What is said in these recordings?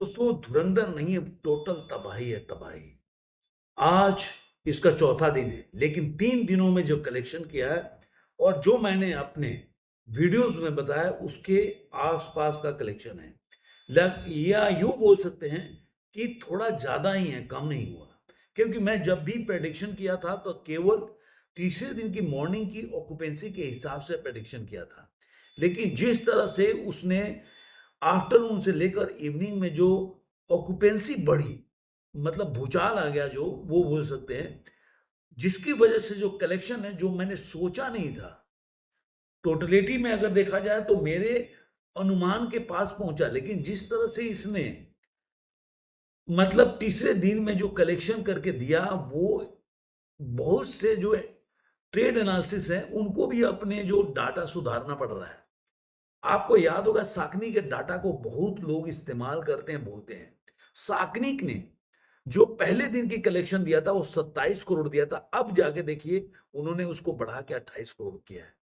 दोस्तों धुरंधर नहीं है, टोटल तबाही है तबाही। आज इसका चौथा दिन है, लेकिन 3 दिनों में जो कलेक्शन किया है और जो मैंने अपने वीडियोस में बताया उसके आसपास का कलेक्शन है। लग या यूँ बोल सकते हैं कि थोड़ा ज़्यादा ही है, कम नहीं हुआ। क्योंकि मैं जब भी प्रेडिक्शन किया था तो केवल तीसरे दिन की मॉर्निंग की ऑक्यूपेंसी के हिसाब से प्रेडिक्शन किया था। लेकिन जिस तरह से उसने आफ्टरनून से लेकर इवनिंग में जो ऑक्यूपेंसी बढ़ी, मतलब भूचाल आ गया जो, वो बोल सकते हैं, जिसकी वजह से जो कलेक्शन है, जो मैंने सोचा नहीं था, टोटलिटी में अगर देखा जाए तो मेरे अनुमान के पास पहुंचा। लेकिन जिस तरह से इसने मतलब तीसरे दिन में जो कलेक्शन करके दिया, वो बहुत से जो ट्रेड एनालिसिस है उनको भी अपने जो डाटा सुधारना पड़ रहा है। आपको याद होगा साकनी के डाटा को बहुत लोग इस्तेमाल करते हैं, बोलते हैं। साकनिक ने जो पहले दिन की कलेक्शन दिया था वो 27 करोड़ दिया था, अब जाके देखिए उन्होंने उसको बढ़ा के 28 करोड़ किया है।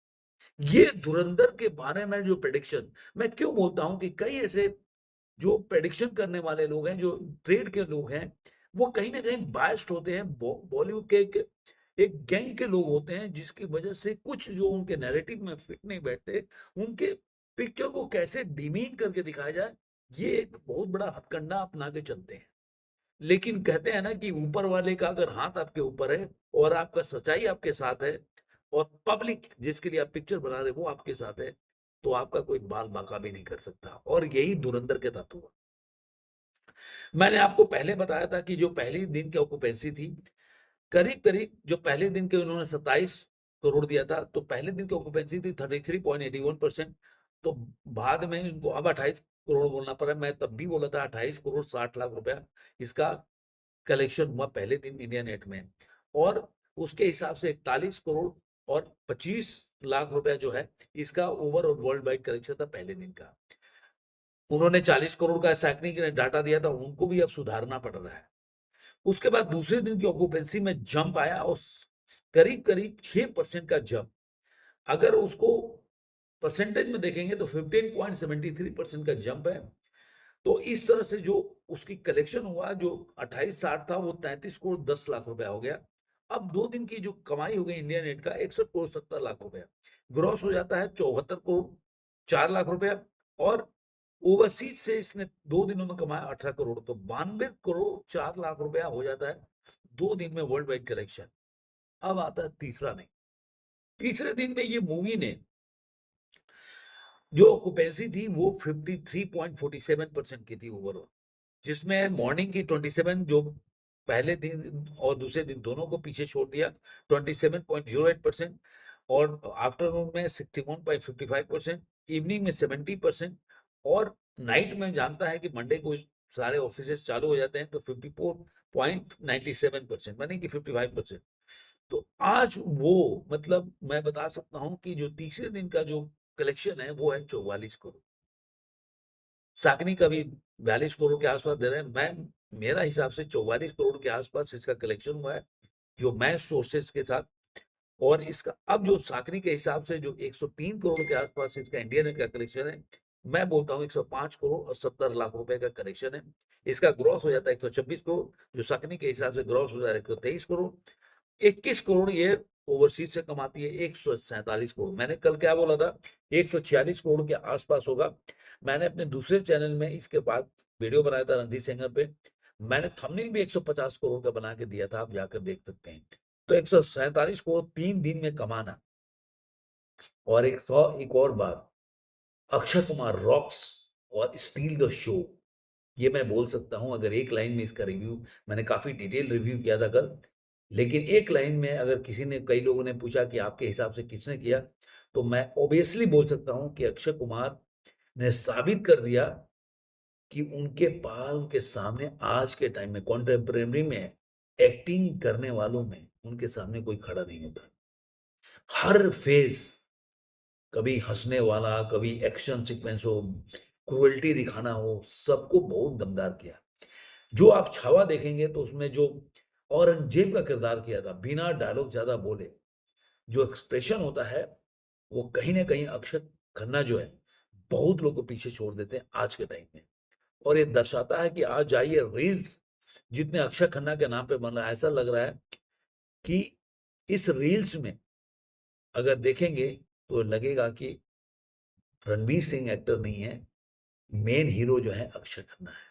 ये धुरंधर के बारे में जो प्रेडिक्शन, मैं क्यों बोलता हूं कि कई ऐसे जो प्रेडिक्शन करने वाले लोग हैं, जो ट्रेड के लोग हैं, वो कहीं ना कहीं बायस्ड होते हैं। बॉलीवुड के एक गैंग के लोग होते हैं, जिसकी वजह से कुछ जो उनके नैरेटिव में फिट नहीं बैठते, उनके पिक्चर को कैसे डिमीन करके दिखाया जाए, ये एक बहुत बड़ा हथकंडा अपना के चलते हैं। लेकिन कहते हैं ना कि ऊपर वाले का अगर हाथ आपके ऊपर है और आपका सच्चाई आपके साथ है और पब्लिक जिसके लिए आप पिक्चर बना रहे वो आपके साथ है, तो आपका कोई बाल बाका भी नहीं कर सकता। और यही धुरंधर के तत्व है। मैंने आपको पहले बताया था कि जो पहले दिन की ऑक्यूपेंसी थी, करीब करीब जो पहले दिन के उन्होंने 27 करोड़ दिया था, तो पहले दिन की ऑक्यूपेंसी थी 33.81%। तो बाद में इनको अब 28 करोड़ बोलना पड़ा। मैं तब भी बोला था 28 करोड़ 60 लाख रुपया इसका कलेक्शन हुआ पहले दिन इंडिया नेट में। और उसके हिसाब से 41 करोड़ और 25 लाख रुपया जो है इसका ओवर और वर्ल्ड वाइड कलेक्शन था पहले दिन का। उन्होंने 40 करोड़ का सैकनिक ने डाटा दिया था, उनको भी अब सुधारना पड़ रहा है। उसके बाद दूसरे दिन की ऑक्यूपेंसी में जंप आया और करीब करीब 6% का जंप। अगर उसको परसेंटेज में देखेंगे तो 15.73% का जंप है। तो इस तरह से जो उसकी कलेक्शन हुआ, जो 2860 था वो 33 करोड़ 10 लाख रुपया हो गया। अब 2 दिन की जो कमाई हो गई इंडिया नेट का 61 करोड़ 70 लाख रुपया, ग्रॉस हो जाता है 74 करोड़ 4 लाख रुपया। और ओवरसीज से इसने 2 दिनों में कमाया 18 करोड़, तो 92 करोड़ 4 लाख रुपया हो जाता है 2 दिन में वर्ल्ड वाइड कलेक्शन। अब आता है तीसरा दिन। तीसरे दिन में ये मूवी ने जो ऑक्यूपेंसी थी वो 53.47% की थी ओवरऑल, जिसमें मॉर्निंग की 27 जो पहले दिन और दूसरे दिन दोनों को पीछे छोड़ दिया 27.08%। और आफ्टरनून में 61.55%, इवनिंग में 70%। और नाइट में जानता है कि मंडे को सारे ऑफिसेस चालू हो जाते हैं तो 54.97%, मानी कि 55%। तो आज वो, मतलब मैं बता सकता हूं कि जो तीसरे दिन का जो कलेक्शन है वो है 44 करोड़। साकनी का भी 42 करोड़ के आसपास दे रहे हैं। मैं मेरा हिसाब से 44 करोड़ के आसपास इसका कलेक्शन हुआ है, जो मैं सोर्सेस के साथ। और इसका अब जो साकनी के हिसाब से जो 103 करोड़ के आसपास इसका इंडिया नेट का कलेक्शन है, मैं बोलता हूँ 105 करोड़ और 70 लाख रुपए का कलेक्शन है। इसका ग्रॉस हो जाता है 126 करोड़, जो साकनी के हिसाब से ग्रॉस हो जाता है 123 करोड़। 21 करोड़ ये ओवरसीज से कमाती है, 147 करोड़। मैंने कल क्या बोला था, 146 करोड़ के आसपास होगा। मैंने अपने दूसरे चैनल में इसके बाद वीडियो बनाया था रणधीर सिंह पे, मैंने थंबनेल भी 150 करोड़ का बना के दिया था, आप जाकर देख सकते हैं। तो 147 करोड़ 3 दिन में कमाना। और एक और बात, अक्षय कुमार रॉक्स और स्टील द शो, ये मैं बोल सकता हूं। अगर एक लाइन में इसका रिव्यू, मैंने काफी डिटेल रिव्यू किया था कल, लेकिन एक लाइन में अगर किसी ने, कई लोगों ने पूछा कि आपके हिसाब से किसने किया, तो मैं ऑब्वियसली बोल सकता हूं कि अक्षय कुमार ने साबित कर दिया कि उनके पास, उनके सामने आज के टाइम में कॉन्टेम्परेरी में एक्टिंग करने वालों में उनके सामने कोई खड़ा नहीं होता। हर फेज, कभी हंसने वाला, कभी एक्शन सीक्वेंस हो, क्रुएल्टी दिखाना हो, सबको बहुत दमदार किया। जो आप छावा देखेंगे तो उसमें जो औरंगजेब का किरदार किया था, बिना डायलॉग ज्यादा बोले जो एक्सप्रेशन होता है, वो कहीं ना कहीं अक्षय खन्ना जो है बहुत लोग को पीछे छोड़ देते हैं आज के टाइम में। और ये दर्शाता है कि आज जाइए रील्स जितने अक्षय खन्ना के नाम पे बन रहा है, ऐसा लग रहा है कि इस रील्स में अगर देखेंगे तो लगेगा कि रणवीर सिंह एक्टर नहीं है, मेन हीरो जो है अक्षय खन्ना है।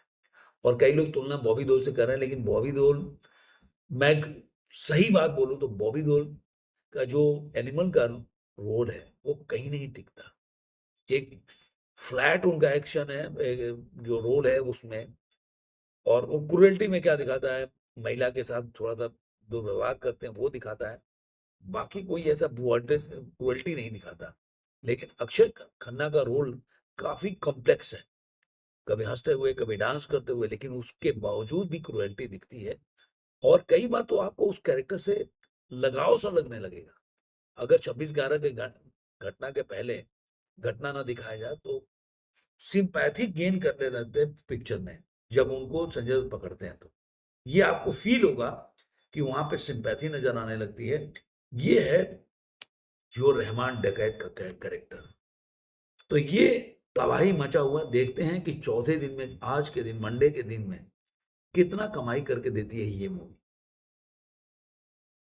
और कई लोग तुलना बॉबी देओल से कर रहे हैं, लेकिन बॉबी देओल, मैं सही बात बोलूं तो बॉबी देओल का जो एनिमल का रोल है वो कहीं नहीं टिकता। एक फ्लैट उनका एक्शन है, जो रोल है उसमें, और वो क्रुएल्टी में क्या दिखाता है, महिला के साथ थोड़ा सा दुर्व्यवहार करते हैं वो दिखाता है, बाकी कोई ऐसा क्रुएल्टी नहीं दिखाता। लेकिन अक्षय खन्ना का रोल काफी कॉम्प्लेक्स है, कभी हंसते हुए कभी डांस करते हुए, लेकिन उसके बावजूद भी क्रुएल्टी दिखती है। और कई बार तो आपको उस कैरेक्टर से लगाव सा लगने लगेगा। अगर 26/11 के घटना के पहले घटना ना दिखाया जाए तो सिंपैथी गेन करने लगते हैं पिक्चर में, जब उनको संजय दत्त पकड़ते हैं तो ये आपको फील होगा कि वहां पे सिंपैथी नजर आने लगती है। ये है जो रहमान डकैत का कैरेक्टर। तो ये तबाही मचा हुआ, देखते हैं कि चौथे दिन में, आज के दिन, मंडे के दिन में कितना कमाई करके देती है ये मूवी।